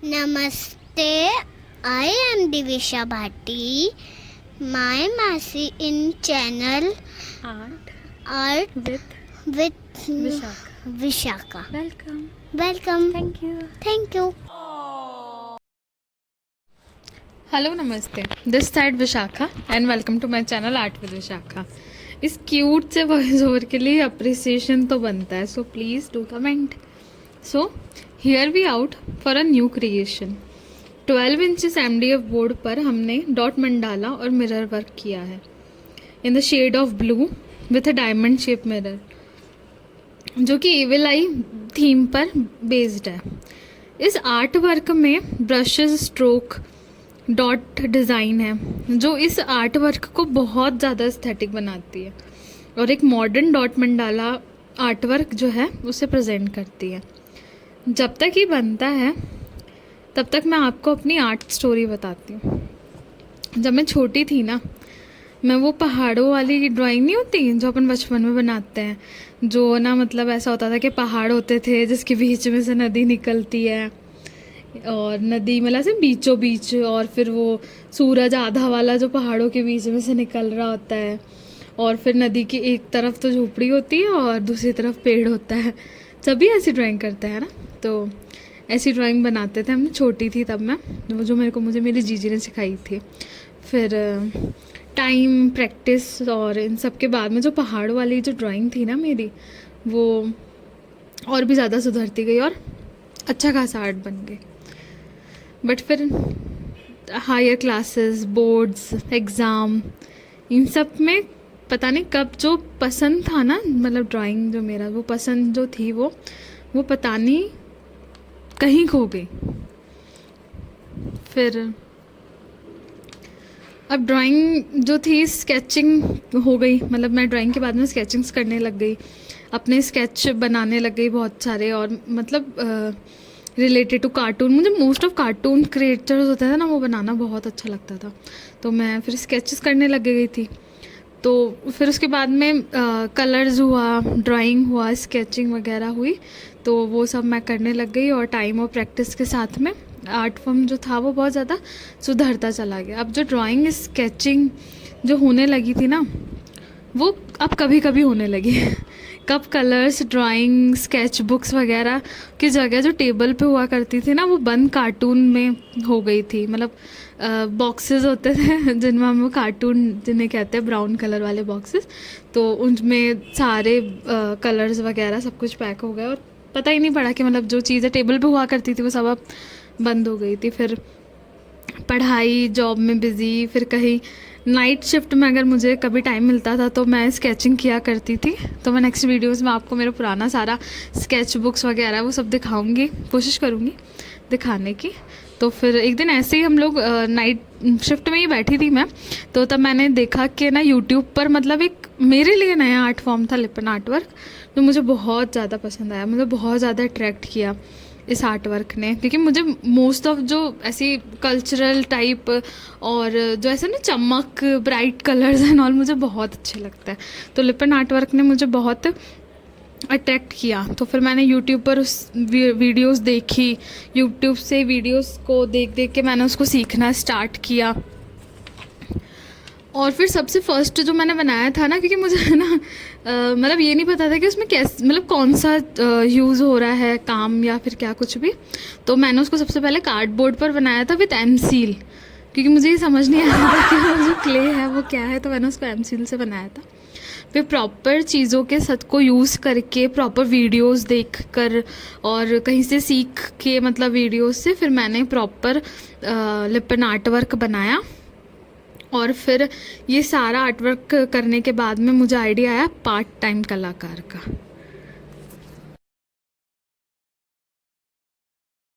Namaste. I am Divisha Bhatti. My Masi in channel Art Art with with Vishaka. Vishaka. Welcome. Welcome. Thank you. Hello नमस्ते, this side Vishakha and welcome to my channel art with Vishakha. इस cute से voice over के लिए appreciation तो बनता है, so please do comment. So here we out for a new creation. 12 inches MDF board पर हमने डॉट मंडाला और मिरर वर्क किया है in the shade of blue with a diamond shape mirror, जो कि एविल आई थीम पर based है। इस आर्ट वर्क में ब्रशेस, स्ट्रोक, डॉट डिज़ाइन है जो इस आर्ट वर्क को बहुत ज़्यादा एस्थेटिक बनाती है और एक modern dot mandala art work जो है उसे प्रेजेंट करती है। जब तक ये बनता है तब तक मैं आपको अपनी आर्ट स्टोरी बताती हूँ। जब मैं छोटी थी ना, मैं वो पहाड़ों वाली ड्राइंग नहीं होती जो अपन बचपन में बनाते हैं, जो ना मतलब ऐसा होता था कि पहाड़ होते थे जिसके बीच में से नदी निकलती है और नदी मतलब से बीचों बीच, और फिर वो सूरज आधा वाला जो पहाड़ों के बीच में से निकल रहा होता है, और फिर नदी की एक तरफ तो झोपड़ी होती है और दूसरी तरफ पेड़ होता है। सभी ऐसी ड्राइंग करते हैं ना, तो ऐसी ड्राइंग बनाते थे हम। छोटी थी तब मैं, वो जो मुझे मेरी जीजी ने सिखाई थी। फिर टाइम, प्रैक्टिस और इन सब के बाद में जो पहाड़ वाली जो ड्राइंग थी ना मेरी, वो और भी ज़्यादा सुधरती गई और अच्छा खासा आर्ट बन गई। बट फिर हायर क्लासेस, बोर्ड्स, एग्ज़ाम, इन सब में पता नहीं कब जो पसंद था ना, मतलब ड्राइंग जो मेरा वो पसंद जो थी वो पता नहीं कहीं खो गई। फिर अब ड्राइंग जो थी स्केचिंग हो गई, मतलब मैं ड्राइंग के बाद में स्केचिंग्स करने लग गई, अपने स्केच बनाने लग गई बहुत सारे, और मतलब रिलेटेड टू कार्टून। मुझे मोस्ट ऑफ कार्टून क्रिएटर्स होते थे ना, वो बनाना बहुत अच्छा लगता था, तो मैं फिर स्केचेस करने लग गई थी। तो फिर उसके बाद में कलर्स हुआ, ड्राइंग हुआ, स्केचिंग वगैरह हुई, तो वो सब मैं करने लग गई, और टाइम और प्रैक्टिस के साथ में आर्ट फॉर्म जो था वो बहुत ज़्यादा सुधरता चला गया। अब जो ड्राइंग स्केचिंग जो होने लगी थी ना, वो अब कभी कभी होने लगी कब कलर्स, ड्राइंग, स्केच बुक्स वगैरह की जगह जो टेबल पे हुआ करती थी ना, वो बंद कार्टून में हो गई थी। मतलब बॉक्सेस होते थे जिनमें हम वो कार्टून, जिन्हें कहते हैं ब्राउन कलर वाले बॉक्सेस, तो उनमें सारे कलर्स वगैरह सब कुछ पैक हो गए और पता ही नहीं पड़ा कि मतलब जो चीज़ें टेबल पे हुआ करती थी वो सब अब बंद हो गई थी। फिर पढ़ाई, जॉब में बिज़ी, फिर कहीं नाइट शिफ्ट में अगर मुझे कभी टाइम मिलता था तो मैं स्केचिंग किया करती थी। तो मैं नेक्स्ट वीडियोस में आपको मेरा पुराना सारा स्केच बुक्स वगैरह वो सब दिखाऊंगी, कोशिश करूँगी दिखाने की। तो फिर एक दिन ऐसे ही हम लोग नाइट शिफ्ट में ही बैठी थी मैं, तो तब मैंने देखा कि ना यूट्यूब पर मतलब एक मेरे लिए नया आर्ट फॉर्म था, लिपन आर्ट वर्क, जो मुझे बहुत ज़्यादा पसंद आया, मुझे बहुत ज़्यादा अट्रैक्ट किया इस आर्ट वर्क ने, क्योंकि मुझे मोस्ट ऑफ जो ऐसी कल्चरल टाइप और जो ऐसे ना चमक, ब्राइट कलर्स एंड ऑल मुझे बहुत अच्छे लगता है। तो लिपन आर्ट वर्क ने मुझे बहुत अट्रैक्ट किया। तो फिर मैंने यूट्यूब पर उस वीडियोस देखी, यूट्यूब से वीडियोस को देख देख के मैंने उसको सीखना स्टार्ट किया। और फिर सबसे फर्स्ट जो मैंने बनाया था ना, क्योंकि मुझे ना मतलब ये नहीं पता था कि उसमें कैसे, मतलब कौन सा यूज़ हो रहा है काम या फिर क्या कुछ भी, तो मैंने उसको सबसे पहले कार्डबोर्ड पर बनाया था विद एमसील, क्योंकि मुझे ये समझ नहीं आ रहा था कि वो जो क्ले है वो क्या है, तो मैंने उसको एमसील से बनाया था। फिर प्रॉपर चीज़ों के साथ को यूज़ करके, प्रॉपर वीडियोस देख कर और कहीं से सीख के, मतलब वीडियोस से, फिर मैंने प्रॉपर लिपन आर्ट वर्क बनाया। और फिर ये सारा आर्ट वर्क करने के बाद में मुझे आइडिया आया पार्ट टाइम कलाकार का।